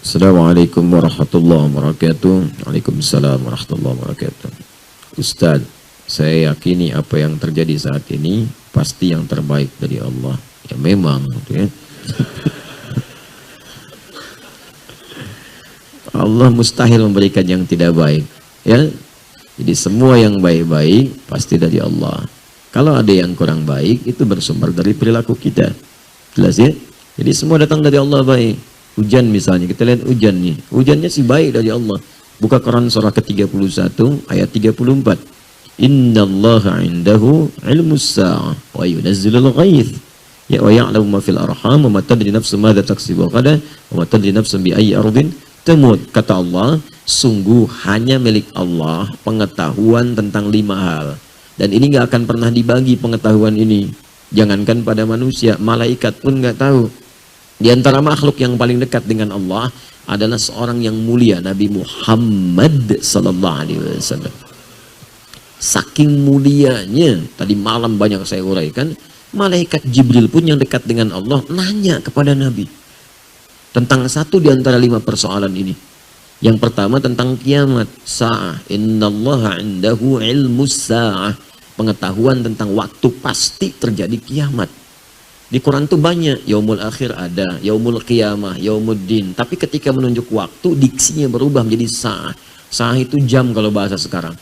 Assalamualaikum warahmatullahi wabarakatuh. Waalaikumsalam warahmatullahi wabarakatuh. Ustadz, saya yakini apa yang terjadi saat ini pasti yang terbaik dari Allah. Ya memang, ya. Allah mustahil memberikan yang tidak baik, ya. Jadi semua yang baik-baik pasti dari Allah. Kalau ada yang kurang baik itu bersumber dari perilaku kita. Jelas ya? Jadi semua datang dari Allah baik. Hujan misalnya, kita lihat hujan nih. Hujannya sih baik dari Allah. Buka Quran surah ke-31 ayat 34. Innallaha indahu ilmus sa'ah wa yunazzilul ghaith. Ya wa ya'lamu ma fil arham wa ma tadri nafsun madza taksibu ghadan wa ma tadri nafsun bi ayyi ardin tamut. Kata Allah, sungguh hanya milik Allah pengetahuan tentang 5 hal. Dan ini nggak akan pernah dibagi pengetahuan ini. Jangankan pada manusia, malaikat pun nggak tahu. Di antara makhluk yang paling dekat dengan Allah adalah seorang yang mulia, Nabi Muhammad sallallahu alaihi wasallam. Saking mulianya, tadi malam banyak saya uraikan, malaikat Jibril pun yang dekat dengan Allah nanya kepada Nabi tentang satu di antara 5 persoalan ini. Yang pertama tentang kiamat, sa'ah. Innallaha indahu ilmus sa'ah. Pengetahuan tentang waktu pasti terjadi kiamat. Di Quran tuh banyak, yaumul akhir ada, yaumul qiyamah, yaumuddin. Tapi ketika menunjuk waktu, diksinya berubah menjadi sa'ah. Sa'ah itu jam kalau bahasa sekarang.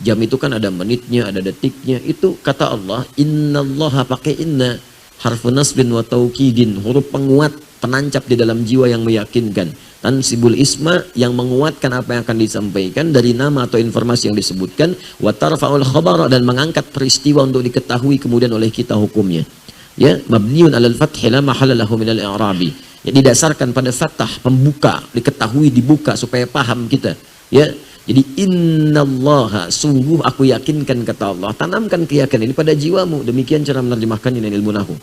Jam itu kan ada menitnya, ada detiknya. Itu kata Allah, innallaha pakai inna, harfu nasbin wa taukidin, huruf penguat, penancap di dalam jiwa yang meyakinkan. Tansibul isma, yang menguatkan apa yang akan disampaikan dari nama atau informasi yang disebutkan. Wa tarfa'ul khabara, dan mengangkat peristiwa untuk diketahui kemudian oleh kita hukumnya. Ya, mabniun 'alal fathi la mahalla lahu minal i'rabi. Ya, didasarkan pada fathah, pembuka, diketahui, dibuka supaya paham kita. Ya. Jadi innallaha, sungguh aku yakinkan kata Allah. Tanamkan keyakinan ini pada jiwamu. Demikian cara menerjemahkan ini ilmu nahwu.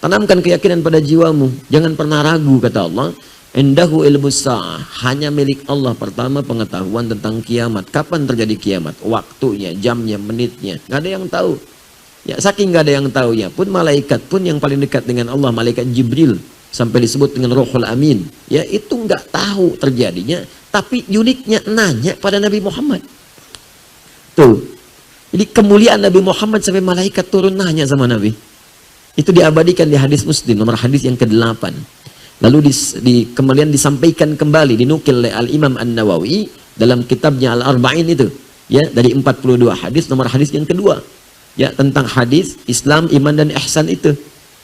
Tanamkan keyakinan pada jiwamu, jangan pernah ragu kata Allah. Indahu ilmus sa'ah, hanya milik Allah pertama pengetahuan tentang kiamat. Kapan terjadi kiamat? Waktunya, jamnya, menitnya. Nggak ada yang tahu. Ya, saking nggak ada yang tahu ya pun, malaikat pun yang paling dekat dengan Allah, malaikat Jibril, sampai disebut dengan Ruhul Amin, ya itu nggak tahu terjadinya, tapi uniknya nanya pada Nabi Muhammad. Tuh, jadi kemuliaan Nabi Muhammad sampai malaikat turun nanya sama Nabi. Itu diabadikan di hadis Muslim, nomor hadis yang ke-8. Lalu kemudian disampaikan kembali, dinukil oleh Al-Imam An-Nawawi dalam kitabnya Al-Arba'in itu, ya dari 42 hadis, nomor hadis yang kedua. Ya, tentang hadis Islam, iman dan ihsan itu.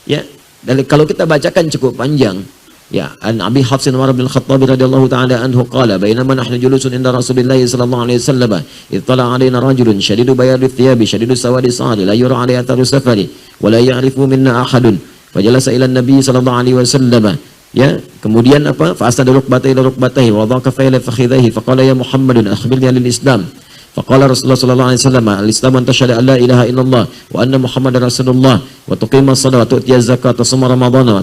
Ya, dan kalau kita bacakan cukup panjang. Ya, an Abi Hafs Umar bin Khattab radhiyallahu taala anhu qala bainama nahnu julusun inda Rasulillah sallallahu alaihi wasallam ittala alaina rajulun shadidu bayadi thiyabi shadidu sawadi sa'ri la yura alaihi atharu safari wa la ya'rifu minna ahadun fajalasa ila an-nabi sallallahu alaihi wasallam. Ya, kemudian apa? Fa asada rukbatayhi ila rukbatayhi wa dhaqa fa ila fakhidhihi fa qala ya Muhammadun akhbirni anil Islam. Faqala Rasulullah sallallahu alaihi wasallam, al-Islam an tashhadu an la ilaha illallah wa anna Muhammadar Rasulullah wa tuqima as-salata wa tu'ti az-zakata wa tusuma ramadhana wa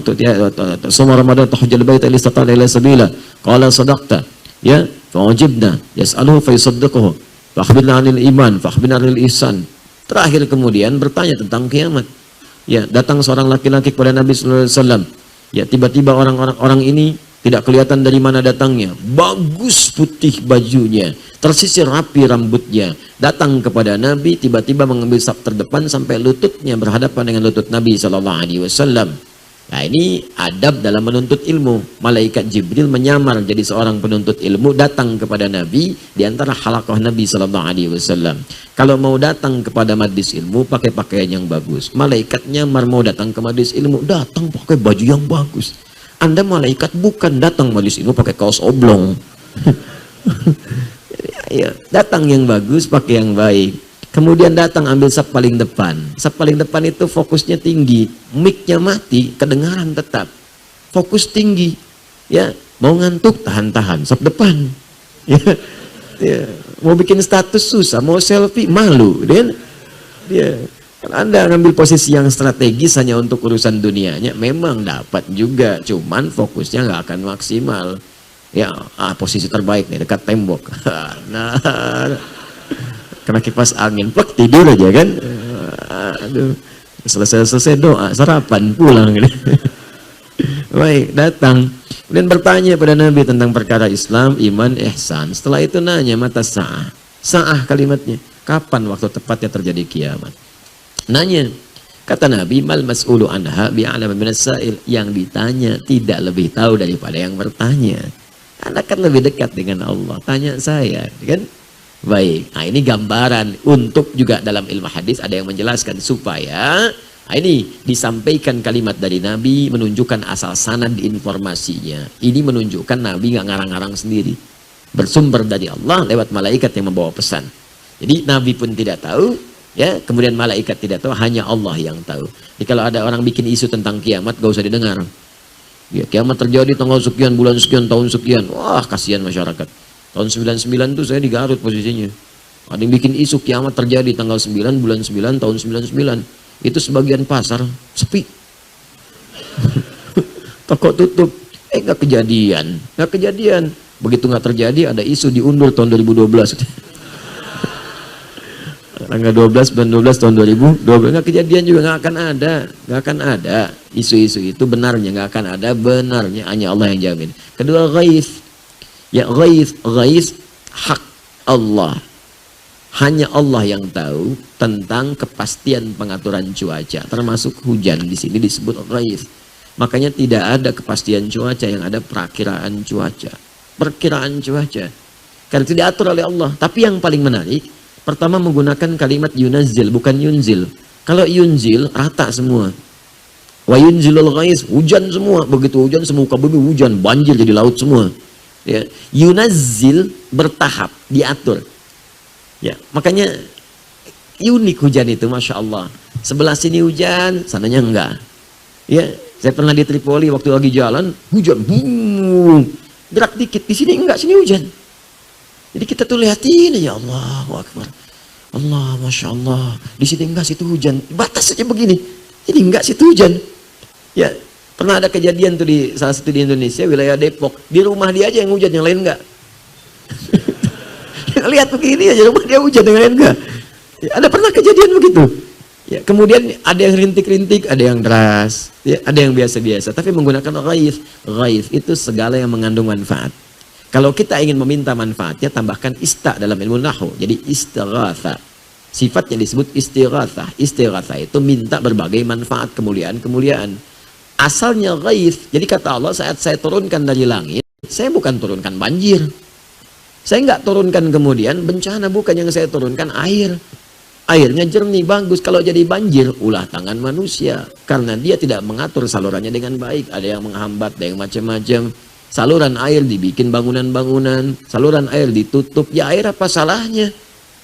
tusuma ramadan tahujjal baita in istata'a ila sabila. Qala sadaqta. Ya, fa wajibna yas'aluhu fa yusaddiquhu. Fa akhbirna 'anil iman, fa akhbirna 'anil ihsan. Terakhir kemudian bertanya tentang kiamat. Ya, datang seorang laki-laki kepada Nabi sallallahu alaihi wasallam. Ya, tiba-tiba orang ini tidak kelihatan dari mana datangnya. Bagus putih bajunya, tersisir rapi rambutnya. Datang kepada Nabi, tiba-tiba mengambil saf terdepan sampai lututnya berhadapan dengan lutut Nabi SAW. Nah, ini adab dalam menuntut ilmu. Malaikat Jibril menyamar jadi seorang penuntut ilmu, datang kepada Nabi di antara halaqah Nabi SAW. Kalau mau datang kepada majlis ilmu, pakai pakaian yang bagus. Malaikat nyamar mau datang ke majlis ilmu, datang pakai baju yang bagus. Anda malaikat bukan datang majlis ilmu pakai kaos oblong. Ya, datang yang bagus, pakai yang baik. Kemudian datang ambil saf paling depan. Saf paling depan itu fokusnya tinggi, mic-nya mati, kedengaran tetap. Fokus tinggi. Ya, mau ngantuk tahan-tahan saf depan. Ya, ya. Mau bikin status susah, mau selfie malu, dia. Kalau Anda ngambil posisi yang strategis hanya untuk urusan dunianya, memang dapat juga, cuman fokusnya nggak akan maksimal. Ya, posisi terbaik nih dekat tembok. Nah, kena kipas angin, plek tidur aja kan. Aduh, selesai doa, sarapan pulang. Baik, datang. Kemudian bertanya pada Nabi tentang perkara Islam, iman, ihsan. Setelah itu nanya mata sa'ah. Sa'ah kalimatnya. Kapan waktu tepatnya terjadi kiamat? Nanya. Kata Nabi, mal mas'ulu anha bi'alama minas sa'il. Yang ditanya tidak lebih tahu daripada yang bertanya. Anda kan lebih dekat dengan Allah. Tanya saya, kan? Baik. Nah, ini gambaran untuk juga dalam ilmu hadis ada yang menjelaskan supaya ini disampaikan kalimat dari Nabi menunjukkan asal sanad informasinya. Ini menunjukkan Nabi nggak ngarang-ngarang sendiri. Bersumber dari Allah lewat malaikat yang membawa pesan. Jadi Nabi pun tidak tahu, ya, kemudian malaikat tidak tahu, hanya Allah yang tahu. Jadi kalau ada orang bikin isu tentang kiamat, gak usah didengar. Ya, kiamat terjadi tanggal sekian, bulan sekian, tahun sekian. Wah, kasihan masyarakat. Tahun 99 tuh saya di Garut posisinya. Ada yang bikin isu kiamat terjadi tanggal 9, bulan 9, tahun 99. Itu sebagian pasar sepi. Toko tutup. Nggak kejadian. Nggak kejadian. Begitu nggak terjadi, ada isu diundur tahun 2012. Tanggal 12 bulan 12 tahun 2012. Nggak kejadian juga, nggak akan ada. Nggak akan ada. Isu-isu itu benarnya, nggak akan ada benarnya. Hanya Allah yang jamin. Kedua, ghaith. Ya, ghaith hak Allah. Hanya Allah yang tahu tentang kepastian pengaturan cuaca, termasuk hujan. Di sini disebut ghaith. Makanya tidak ada kepastian cuaca, yang ada perakiraan cuaca. Perkiraan cuaca. Karena tidak diatur oleh Allah. Tapi yang paling menarik, pertama menggunakan kalimat yunazzil, bukan yunzil. Kalau yunzil, rata semua. Wa yunzilul ghaith, hujan semua. Begitu hujan, semuka bumi hujan, banjir jadi laut semua. Ya, yunazzil bertahap, diatur. Ya, makanya unik hujan itu, masya Allah. Sebelah sini hujan, sananya enggak. Ya, saya pernah di Tripoli waktu lagi jalan, hujan, boom, gerak dikit, di sini enggak, sini hujan. Jadi kita tuh lihatin, ya Allah, Akbar, Allah, masya Allah. Di sini enggak, situ hujan. Batas saja begini, ini enggak, situ hujan. Ya. Pernah ada kejadian tuh di salah satu di Indonesia, wilayah Depok. Di rumah dia aja yang hujan, yang lain enggak. Lihat begini aja, rumah dia hujan, yang lain enggak. Ya, ada pernah kejadian begitu. Ya, kemudian ada yang rintik-rintik, ada yang deras, ya, ada yang biasa-biasa. Tapi menggunakan ghaith. Ghaith itu segala yang mengandung manfaat. Kalau kita ingin meminta manfaatnya, tambahkan ista dalam ilmu nahwu. Jadi istighatha. Sifatnya disebut istighathah. Istighathah itu minta berbagai manfaat, kemuliaan-kemuliaan. Asalnya ghaith. Jadi kata Allah, saat saya turunkan dari langit, saya bukan turunkan banjir. Saya nggak turunkan kemudian bencana, bukan yang saya turunkan air. Airnya jernih, bagus. Kalau jadi banjir, ulah tangan manusia. Karena dia tidak mengatur salurannya dengan baik. Ada yang menghambat, ada yang macam-macam. Saluran air dibikin bangunan-bangunan. Saluran air ditutup. Ya, air apa salahnya?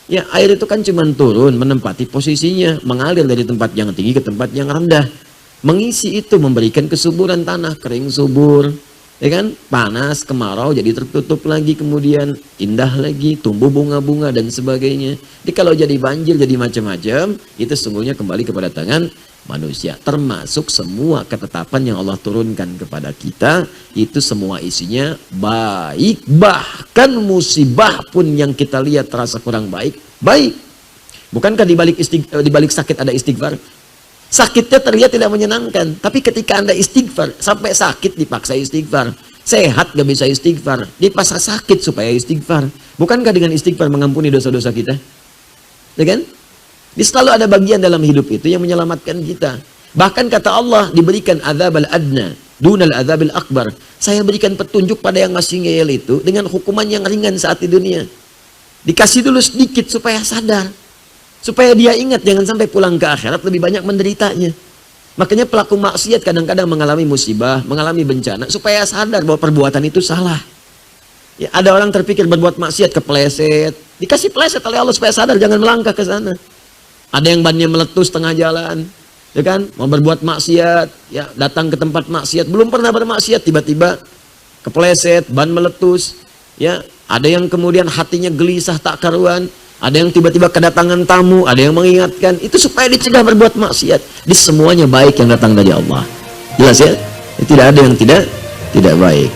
Ya, air itu kan cuma turun, menempati posisinya. Mengalir dari tempat yang tinggi ke tempat yang rendah. Mengisi itu memberikan kesuburan tanah, kering subur, ya kan? Panas, kemarau jadi tertutup lagi, kemudian indah lagi, tumbuh bunga-bunga dan sebagainya. Jadi kalau jadi banjir, jadi macam-macam, itu sesungguhnya kembali kepada tangan manusia. Termasuk semua ketetapan yang Allah turunkan kepada kita, itu semua isinya baik. Bahkan musibah pun yang kita lihat terasa kurang baik, baik. Bukankah di balik sakit ada istighfar? Sakitnya terlihat tidak menyenangkan, tapi ketika Anda istighfar, sampai sakit dipaksa istighfar, sehat gak bisa istighfar, dipaksa sakit supaya istighfar. Bukankah dengan istighfar mengampuni dosa-dosa kita? Ya kan? Jadi selalu ada bagian dalam hidup itu yang menyelamatkan kita. Bahkan kata Allah, diberikan azab al-adna dunal azab al-akbar. Saya berikan petunjuk pada yang masih ngeyel itu dengan hukuman yang ringan saat di dunia. Dikasih dulu sedikit supaya sadar. Supaya dia ingat, jangan sampai pulang ke akhirat lebih banyak menderitanya. Makanya pelaku maksiat kadang-kadang mengalami musibah, mengalami bencana, supaya sadar bahwa perbuatan itu salah. Ya, ada orang terpikir berbuat maksiat, kepleset. Dikasih pleset oleh Allah supaya sadar, jangan melangkah ke sana. Ada yang bannya meletus tengah jalan, ya kan? Mau berbuat maksiat, ya datang ke tempat maksiat, belum pernah bermaksiat, tiba-tiba kepleset, ban meletus. Ya, ada yang kemudian hatinya gelisah tak karuan. Ada yang tiba-tiba kedatangan tamu, ada yang mengingatkan, itu supaya dicegah berbuat maksiat. Di semuanya baik yang datang dari Allah. Jelas ya? Tidak ada yang tidak baik.